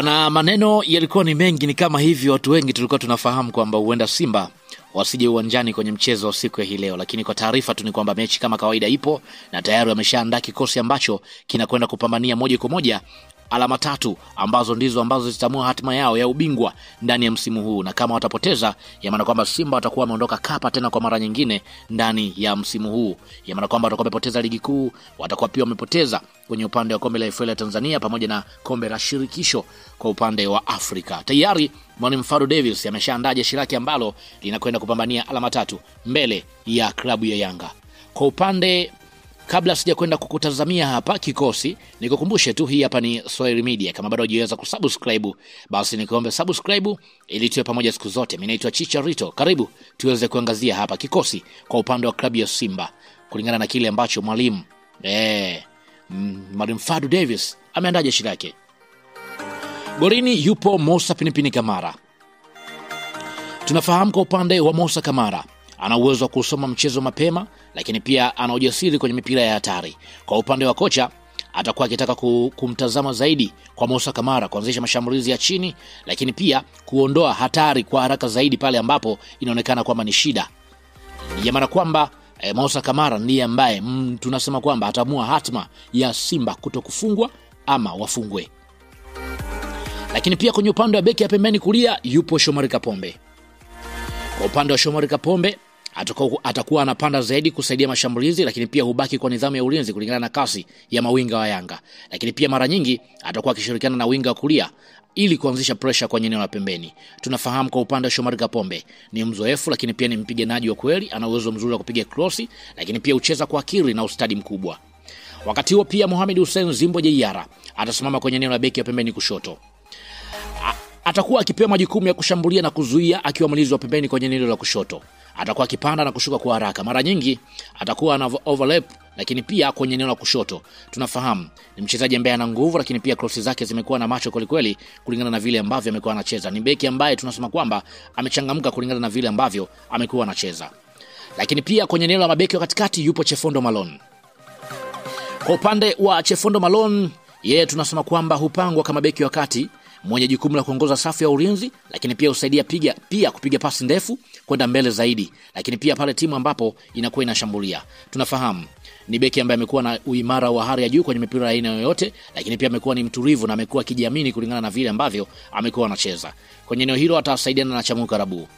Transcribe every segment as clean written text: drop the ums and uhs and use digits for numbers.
Na maneno yalikuwa ni mengi, ni kama hivi watu wengi tulikuwa tunafahamu kwamba huenda Simba wasije uwanjani kwenye mchezo wa siku ya hii leo, lakini kwa taarifa tu ni kwamba mechi kama kawaida ipo na tayari wameshaandaa kikosi ambacho kinakwenda kupambania moja kwa moja alama 3 ambazo zitamua hatima yao ya ubingwa ndani ya msimu huu. Na kama watapoteza, ya maana kwamba Simba watakuwa wameondoka kapa tena kwa mara nyingine ndani ya msimu huu. Ya maana kwamba watakuwa wamepoteza ligi kuu, watakuwa pia wamepoteza kwenye upande wa kombe la FA la Tanzania pamoja na kombe la shirikisho kwa upande wa Afrika. Tayari Mwalimu Fadlu Davis ameshaandaa jeshi lake ambalo linakwenda kupambania alama 3 mbele ya klabu ya Yanga. Kwa upande, kabla sija kwenda kukutazamia hapa kikosi, nikukumbushe tu hii hapa ni Swahili Media. Kama bado hujaweza kusubscribe, basi nikuombe subscribe ili tuwe pamoja siku zote. Mimi naitwa Chicharito. Karibu tuweze kuangazia hapa kikosi kwa upande wa klabu ya Simba kulingana na kile ambacho Mwalimu Fadlu Davis ameandaa jeshi lake. Golini yupo Musa Pinipini Kamara. Tunafahamu kwa upande wa Musa Kamara ana uwezo wa kusoma mchezo mapema, lakini pia ana ujasiri kwenye mipira ya hatari. Kwa upande wa kocha, atakuwa akitaka kumtazama zaidi kwa Musa Kamara kuanzisha mashambulizi ya chini, lakini pia kuondoa hatari kwa haraka zaidi pale ambapo inaonekana kwamba ni shida. Ya maana kwamba Musa Kamara ndiye ambaye tunasema kwamba atamua hatima ya Simba kutokufungwa ama wafungwe. Lakini pia kwenye upande wa beki ya pembeni kulia yupo Shomari Kapombe. Kwa upande wa Shomari Kapombe atakuwa anapanda zaidi kusaidia mashambulizi, lakini pia hubaki kwa nidhamu ya ulinzi kulingana na kasi ya mawinga wa Yanga. Lakini pia mara nyingi atakuwa akishirikiana na winga wa kulia ili kuanzisha pressure kwenye eneo la pembeni. Tunafahamu kwa upande wa Shomari Kapombe ni mzoefu, lakini pia ni mpiganaji wa kweli, ana uwezo mzuri wa kupiga cross, lakini pia ucheza kwa akili na ustadi mkubwa. Wakati huo pia Mohamed Hussein Zimbo Jeyara atasimama kwenye eneo la beki ya pembeni kushoto. Atakuwa akipewa majukumu ya kushambulia na kuzuia akiwa mlinzi wa pembeni kwenye eneo la kushoto. Atakuwa akipanda na kushuka kwa haraka. Mara nyingi atakuwa ana overlap, lakini pia kwenye eneo la kushoto. Tunafahamu ni mchezaji ambaye ana nguvu, lakini pia cross zake zimekuwa na macho kweli kulingana na vile ambavyo amekuwa anacheza. Ni beki ambaye tunasema kwamba amechangamka kulingana na vile ambavyo amekuwa anacheza. Lakini pia kwenye eneo la mabeki wa katikati yupo Chefondo Malone. Kwa upande wa Chefondo Malone, yeye tunasema kwamba hupangwa kama beki wa kati mwenye jukumu la kuongoza safu ya ulinzi, lakini pia usaidia kupiga pasi ndefu kwenda mbele zaidi, lakini pia pale timu ambapo inakuwa inashambulia. Tunafahamu ni beki ambaye amekuwa na uimara wa hali ya juu kwenye mipira aina yoyote, lakini pia amekuwa ni mtulivu na amekuwa akijiamini kulingana na vile ambavyo amekuwa anacheza. Kwenye eneo hilo atasaidiana na Chamuka Rabu.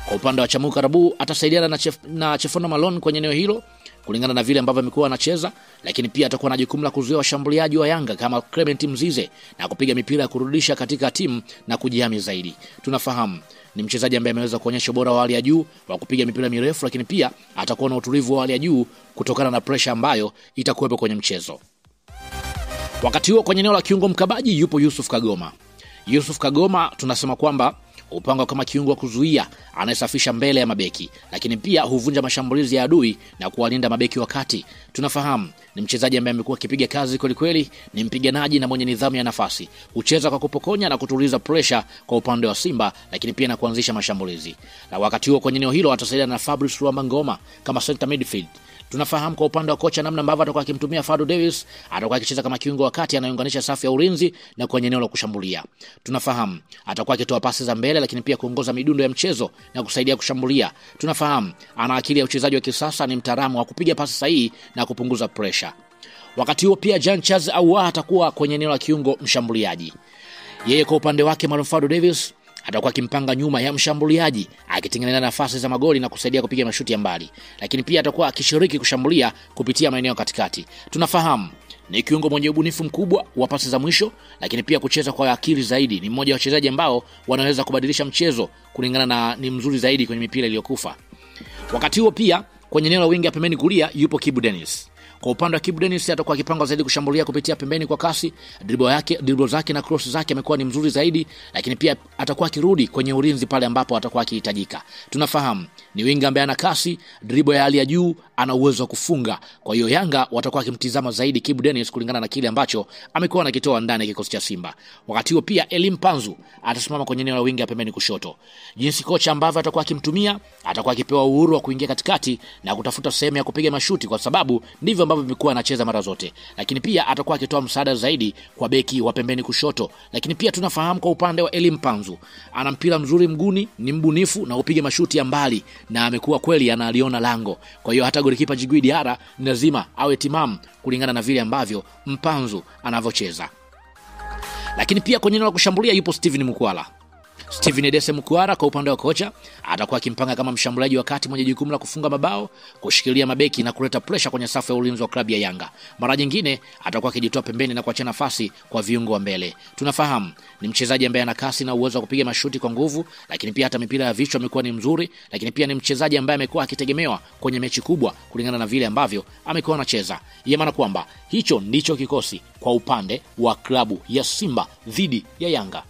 Kwa upande wa Chamuka Rabu atasaidiana na Chefondo Malone kwenye eneo hilo kulingana na vile ambavyo amekuwa anacheza, lakini pia atakuwa na jukumu la kuzuia washambuliaji wa Yanga kama Clement Mzize na kupiga mipira ya kurudisha katika timu na kujihami zaidi. Tunafahamu ni mchezaji ambaye ameweza kuonyesha ubora wa hali ya juu wa kupiga mipira mirefu, lakini pia atakuwa na utulivu wa hali ya juu kutokana na pressure ambayo itakuwepo kwenye mchezo. Wakati huo kwenye eneo la kiungo mkabaji yupo Yusuf Kagoma. Yusuf Kagoma tunasema kwamba upanga kama kiungo wa kuzuia, anayesafisha mbele ya mabeki, lakini pia huvunja mashambulizi ya adui na kuwalinda mabeki wakati. Tunafahamu ni mchezaji ambaye amekuwa akipiga kazi kweli, ni mpiganaji na mwenye nidhamu ya nafasi. Hucheza kwa kupokonya na kutuliza pressure kwa upande wa Simba, lakini pia na kuanzisha mashambulizi. Na wakati huo kwenye eneo hilo atasaidiana na Fabrice Ruamba Ngoma kama center midfield. Tunafahamu kwa upande wa kocha namna ambavyo atakuwa akimtumia Fadlu Davis, atakuwa akicheza kama kiungo wakati anayeunganisha safu ya ulinzi na kwenye eneo la kushambulia. Tunafahamu atakuwa akitoa pasi za mbele, lakini pia kuongoza midundo ya mchezo na kusaidia kushambulia. Tunafahamu ana akili ya uchezaji wa kisasa, ni mtaalamu wa kupiga pasi sahihi na kupunguza pressure. Wakati huo pia Jean Charles Ahoua atakuwa kwenye eneo la kiungo mshambuliaji. Yeye kwa upande wake Mwalimu Fadlu Davis atakuwa akimpanga nyuma ya mshambuliaji akitengeneza nafasi za magoli na kusaidia kupiga mashuti ya mbali, lakini pia atakuwa akishiriki kushambulia kupitia maeneo katikati. Tunafahamu ni kiungo mwenye ubunifu mkubwa wa pasi za mwisho, lakini pia kucheza kwa akili zaidi. Ni mmoja wa wachezaji ambao wanaweza kubadilisha mchezo kulingana na ni mzuri zaidi kwenye mipira iliyokufa. Wakati huo pia kwenye eneo la winga pembeni kulia yupo Kibu Dennis. Kwa upande wa Kibu Dennis atakuwa akipanga zaidi kushambulia kupitia pembeni kwa kasi. Dribble zake na cross zake amekuwa ni mzuri zaidi, lakini pia atakuwa akirudi kwenye ulinzi pale ambapo atakuwa akihitajika. Tunafahamu ni winga ambaye ana kasi, dribble ya hali ya juu, ana uwezo wa kufunga. Kwa hiyo Yanga watakuwa kimtizama zaidi Kibu Denis kulingana na kile ambacho amekuwa anakitoa ndani ya kikosi cha Simba. Wakati huo pia Elim Panzu atasimama kwenye eneo la wingi ya pembeni kushoto. Jinsi kocha ambavyo atakuwa akimtumia, atakuwa akipewa uhuru wa kuingia katikati na kutafuta sehemu ya kupiga mashuti, kwa sababu ndivyo ambavyo amekuwa anacheza mara zote. Lakini pia atakuwa akitoa msaada zaidi kwa beki wa pembeni kushoto. Lakini pia tunafahamu kwa upande wa Elim Panzu, ana mpira mzuri mguni, ni mbunifu na upige mashuti ya mbali, na amekuwa kweli analiona lango. Kwa hiyo hata golikipa Djigui Diarra lazima awe timamu kulingana na vile ambavyo Mpanzu anavyocheza. Lakini pia kwenye eneo la kushambulia yupo Steven Mukwala. Steven Edese Mukwala kwa upande wa kocha atakuwa akimpanga kama mshambuliaji wa kati mwenye jukumu la kufunga mabao, kushikilia mabeki na kuleta pressure kwenye safu ya ulinzi wa klabu ya Yanga. Mara nyingine atakuwa akijitoa pembeni na kuacha nafasi kwa viungo wa mbele. Tunafahamu ni mchezaji ambaye ana kasi na uwezo wa kupiga mashuti kwa nguvu, lakini pia hata mipira ya vichwa amekuwa ni mzuri, lakini pia ni mchezaji ambaye amekuwa akitegemewa kwenye mechi kubwa kulingana na vile ambavyo amekuwa anacheza. Maana kwamba hicho ndicho kikosi kwa upande wa klabu ya Simba dhidi ya Yanga.